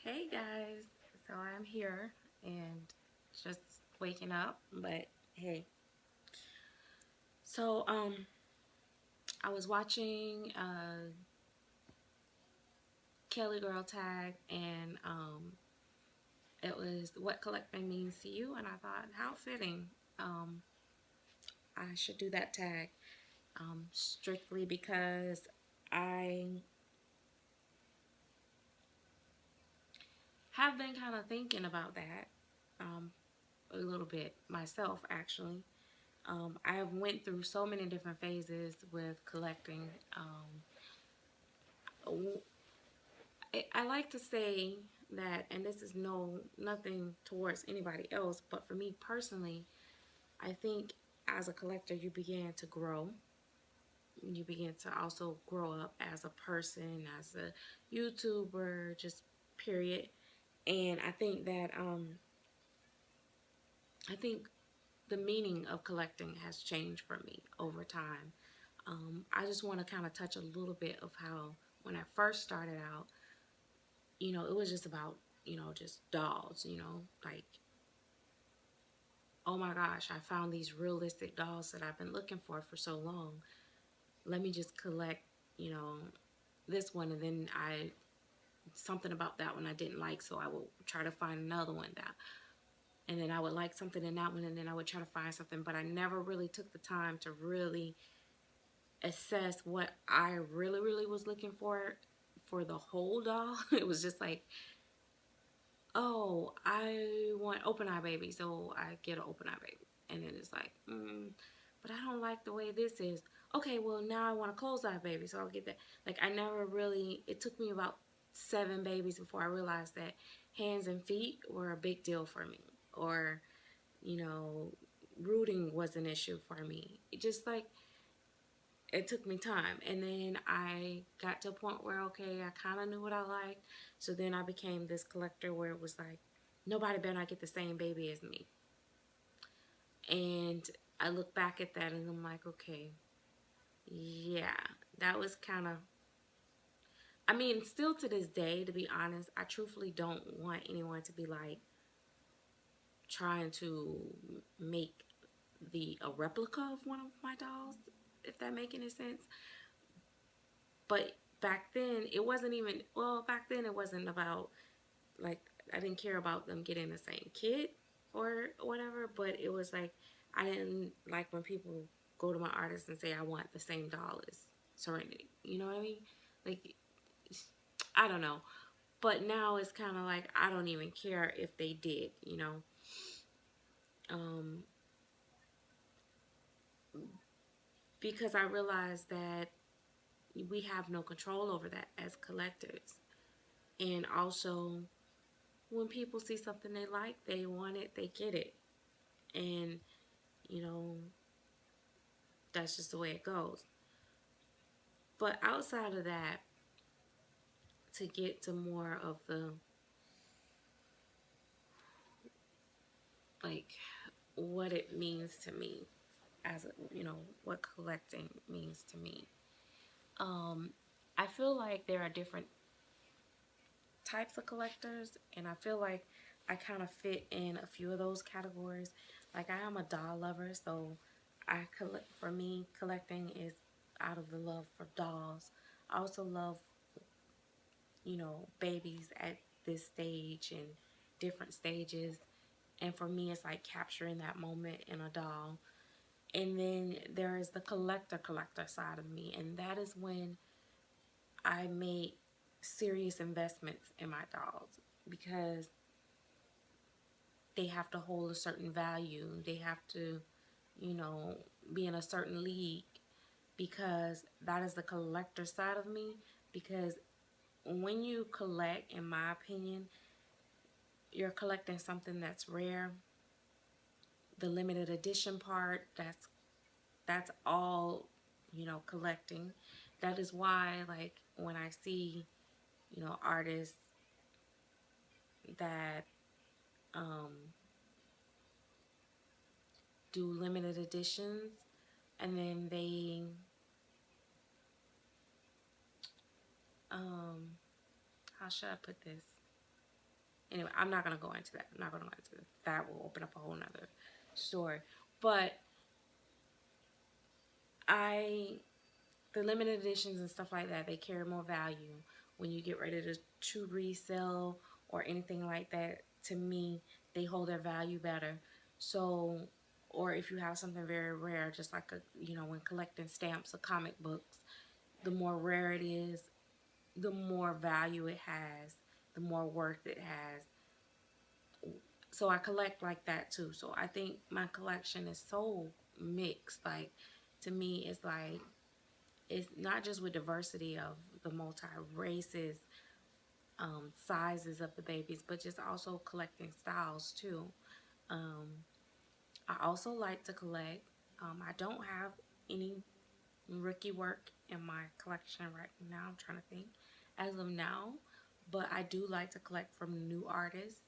Hey guys, so I'm here and just waking up, but hey. So I was watching Kelly Girl Tag and it was what collecting means to you, and I thought how fitting. Um I should do that tag strictly because I have been kind of thinking about that um a little bit myself actually. I have went through so many different phases with collecting. I like to say that, and this is nothing towards anybody else, but for me personally, I think as a collector, you begin to grow. You begin to also grow up as a person, as a YouTuber, just period. And I think the meaning of collecting has changed for me over time. I just want to kind of touch a little bit of how when I first started out, it was just about, just dolls, like, oh my gosh, I found these realistic dolls that I've been looking for so long. Let me just collect, you know, this one. And then something about that one I didn't like, so I would try to find another one that, and then I would like something in that one, and then I would try to find something, but I never really took the time to really assess what I really was looking for the whole doll. It was just like, oh, I want open eye baby, so I get an open eye baby. And then it's like, but I don't like the way this is. Okay, well, now I want a closed eye baby, so I'll get that. Like, I never really, it took me about 7 babies before I realized that hands and feet were a big deal for me. Or, you know, rooting was an issue for me. It just like, it took me time, and then I got to a point where okay, I kind of knew what I liked, so then I became this collector where it was like nobody better not get the same baby as me. And I look back at that and I'm like, okay, yeah, that was kind of, I mean, still to this day, to be honest, I truthfully don't want anyone to be like trying to make the a replica of one of my dolls, if that make any sense. But back then, it wasn't even, well, back then it wasn't about, like, I didn't care about them getting the same kid or whatever, but it was like, I didn't like when people go to my artist and say, I want the same doll as Serenity. You know what I mean? Like, I don't know. But now it's kind of like, I don't even care if they did. Um, because I realized that we have no control over that as collectors. And also, when people see something they like, they want it, they get it. And, you know, that's just the way it goes. But outside of that, to get to more of the, like, what it means to me as a, what collecting means to me. Um, I feel like there are different types of collectors, and I feel like I kind of fit in a few of those categories. Like, I am a doll lover, so for me, collecting is out of the love for dolls. I also love, babies at this stage and different stages. And for me, it's like capturing that moment in a doll. And then there is the collector side of me, and that is when I make serious investments in my dolls because they have to hold a certain value. They have to, you know, be in a certain league because that is the collector side of me. Because when you collect, in my opinion, you're collecting something that's rare. The limited edition part, that's all, collecting. That is why, like, when I see, artists that um, do limited editions, and then they, um, how should I put this? Anyway, I'm not going to go into that. I'm not going to go into that. That will open up a whole nother story. But the limited editions and stuff like that, they carry more value when you get ready to resell or anything like that. To me, they hold their value better. So, or if you have something very rare, just like when collecting stamps or comic books, the more rare it is, the more value it has, the more worth it has. So I collect like that too. So I think my collection is so mixed. Like, to me, it's like, it's not just with diversity of the multi races, sizes of the babies, but just also collecting styles too. Um, I also like to collect. I don't have any rookie work in my collection right now. I'm trying to think as of now, but I do like to collect from new artists.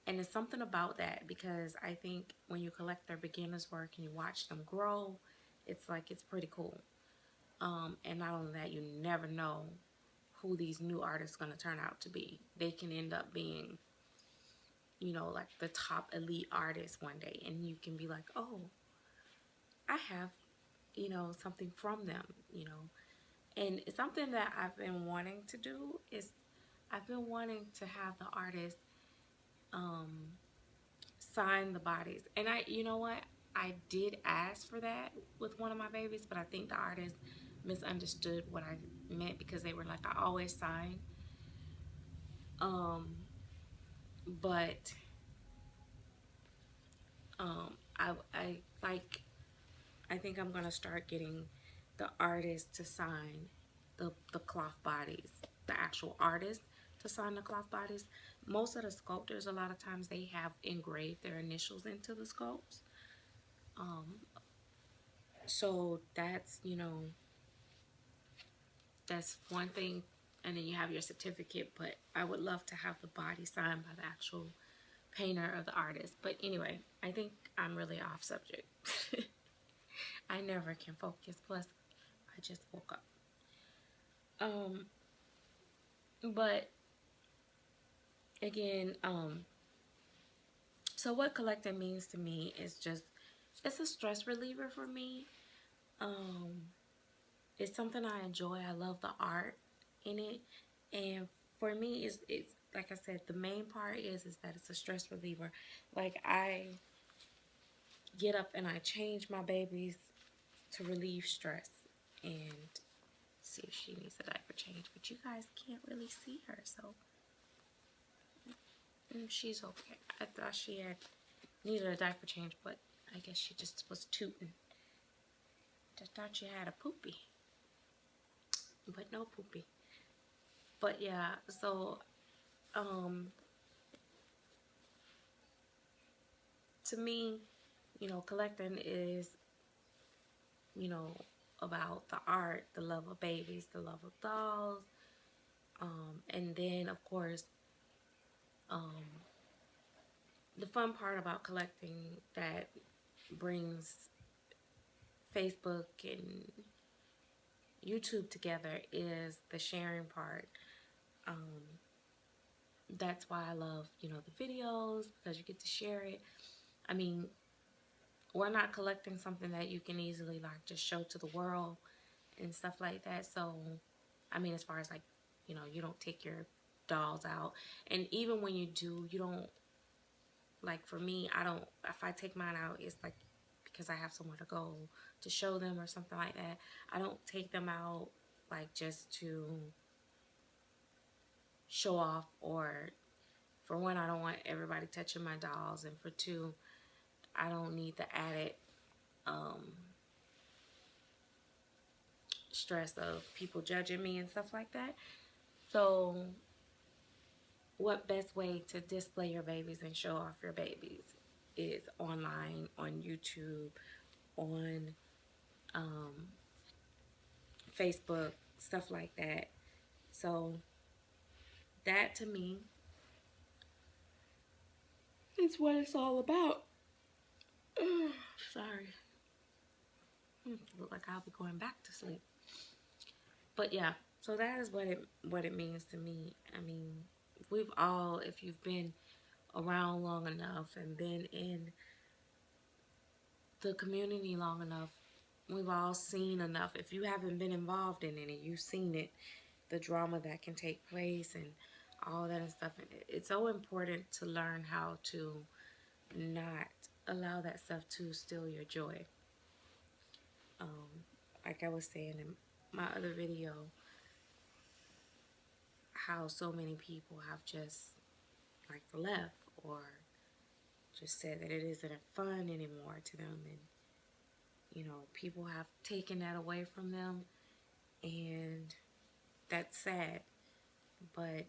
And it's something about that, because I think when you collect their beginners work and you watch them grow, it's like, it's pretty cool. And not only that, you never know who these new artists are going to turn out to be. They can end up being, like the top elite artist one day, and you can be like, oh, I have, something from them, And it's something that I've been wanting to do is I've been wanting to have the artist um, sign the bodies. And you know what? I did ask for that with one of my babies, but I think the artist misunderstood what I meant, because they were like, I always sign. Um, but I like, I think I'm gonna start getting the artist to sign the cloth bodies, the actual artist to sign the cloth bodies. Most of the sculptors, a lot of times, they have engraved their initials into the sculpts. Um, so that's one thing. And then you have your certificate, but I would love to have the body signed by the actual painter or the artist. But anyway, I think I'm really off subject. I never can focus. Plus, I just woke up. But again, so what collecting means to me is just, it's a stress reliever for me. Um, it's something I enjoy. I love the art in it, and for me, it's like I said, the main part is that it's a stress reliever. Like, I get up and I change my babies to relieve stress, and see if she needs a diaper change, but you guys can't really see her, so she's okay. I thought she had needed a diaper change, but I guess she just was tooting. Just thought she had a poopy, but no poopy. But yeah, so to me, collecting is, you know, about the art, the love of babies, the love of dolls, and then of course, the fun part about collecting that brings Facebook and YouTube together is the sharing part. That's why I love, the videos, because you get to share it. I mean, we're not collecting something that you can easily like just show to the world and stuff like that. So, I mean, as far as like, you don't take your dolls out, and even when you do, you don't, like, for me, I don't, if I take mine out, it's like because I have somewhere to go to show them or something like that. I don't take them out like just to show off, or for one, I don't want everybody touching my dolls, and for two, I don't need the added stress of people judging me and stuff like that. So what best way to display your babies and show off your babies is online, on YouTube, on Facebook, stuff like that. So that, to me, is what it's all about. Sorry. Look like I'll be going back to sleep. But yeah, so that is what it means to me. I mean, we've all, if you've been around long enough and been in the community long enough, we've all seen enough. If you haven't been involved in it, you've seen it, the drama that can take place and all that and stuff. It's so important to learn how to not allow that stuff to steal your joy. Like I was saying in my other video, how so many people have just like left or just said that it isn't fun anymore to them, and people have taken that away from them, and that's sad. But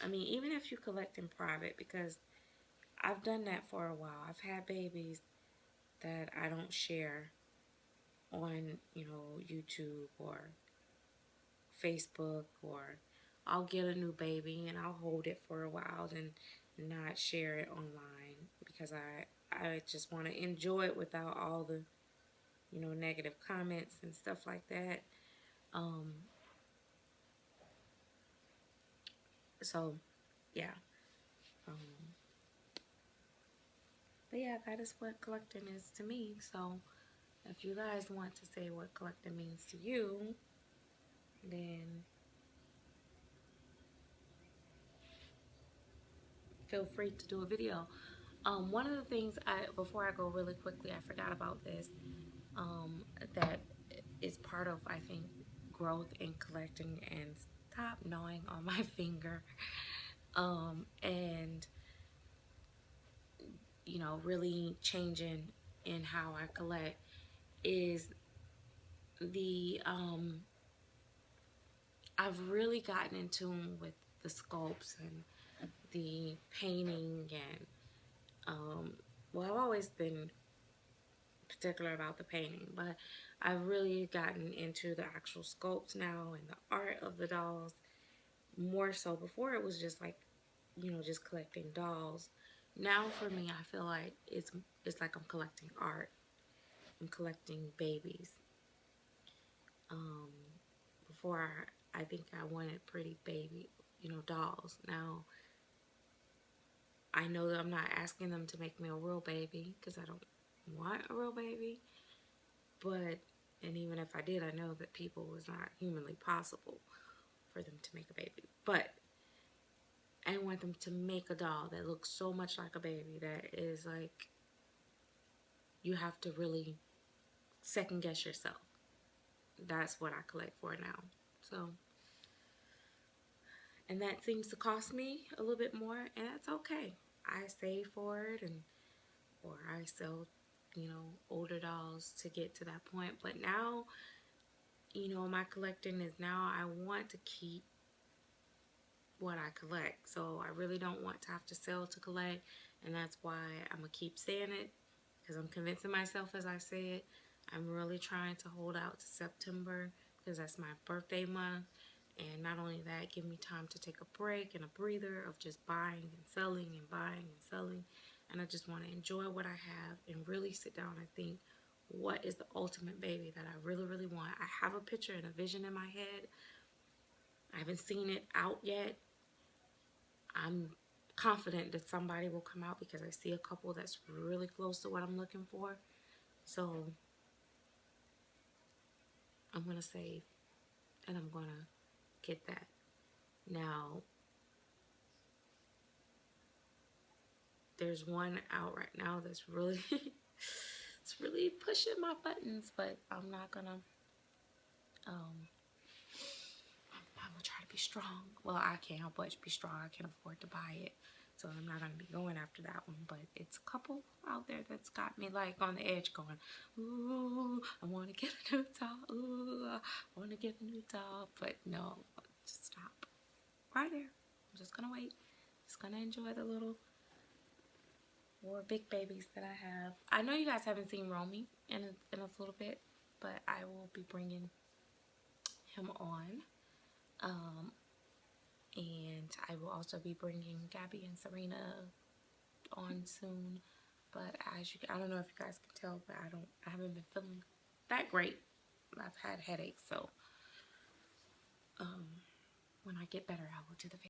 I mean, even if you collect in private, because I've done that for a while. I've had babies that I don't share on, YouTube or Facebook, or I'll get a new baby and I'll hold it for a while and not share it online because I just want to enjoy it without all the, negative comments and stuff like that. So yeah. Um, but yeah, that is what collecting is to me. So if you guys want to say what collecting means to you, then feel free to do a video. One of the things before I go really quickly, I forgot about this, that is part of, I think, growth in collecting, and stop gnawing on my finger, and, really changing in how I collect is I've really gotten in tune with the sculpts and the painting, and I've always been particular about the painting, but I've really gotten into the actual sculpts now and the art of the dolls more so. Before it was just like, just collecting dolls. Now for me, I feel like it's like I'm collecting art. I'm collecting babies. Before I think I wanted pretty baby, dolls. Now I know that I'm not asking them to make me a real baby because I don't want a real baby. But, and even if I did, I know that it was not humanly possible for them to make a baby. But I want them to make a doll that looks so much like a baby that is like, you have to really second guess yourself. That's what I collect for now. So, and that seems to cost me a little bit more, and that's okay. I save for it, or I sell, older dolls to get to that point. But now, my collecting is now I want to keep what I collect. So I really don't want to have to sell to collect, and that's why I'm going to keep saying it, because I'm convincing myself as I say it. I'm really trying to hold out to September because that's my birthday month, and not only that, give me time to take a break and a breather of just buying and selling and buying and selling, and I just want to enjoy what I have and really sit down and think, what is the ultimate baby that I really, really want? I have a picture and a vision in my head. I haven't seen it out yet. I'm confident that somebody will come out because I see a couple that's really close to what I'm looking for. So I'm going to save and I'm going to get that. Now, there's one out right now that's really, it's really pushing my buttons, but I'm not going to, I'm going to try to be strong. Well, I can't help but be strong. I can't afford to buy it. So I'm not going to be going after that one. But it's a couple out there that's got me like on the edge going, ooh, I want to get a new doll. Ooh, I want to get a new doll. But no, just stop. Right there. I'm just going to wait. Just going to enjoy the little more big babies that I have. I know you guys haven't seen Romy in a little bit, but I will be bringing him on. And I will also be bringing Gabby and Serena on soon. But I don't know if you guys can tell, but I haven't been feeling that great. I've had headaches, so when I get better, I will do the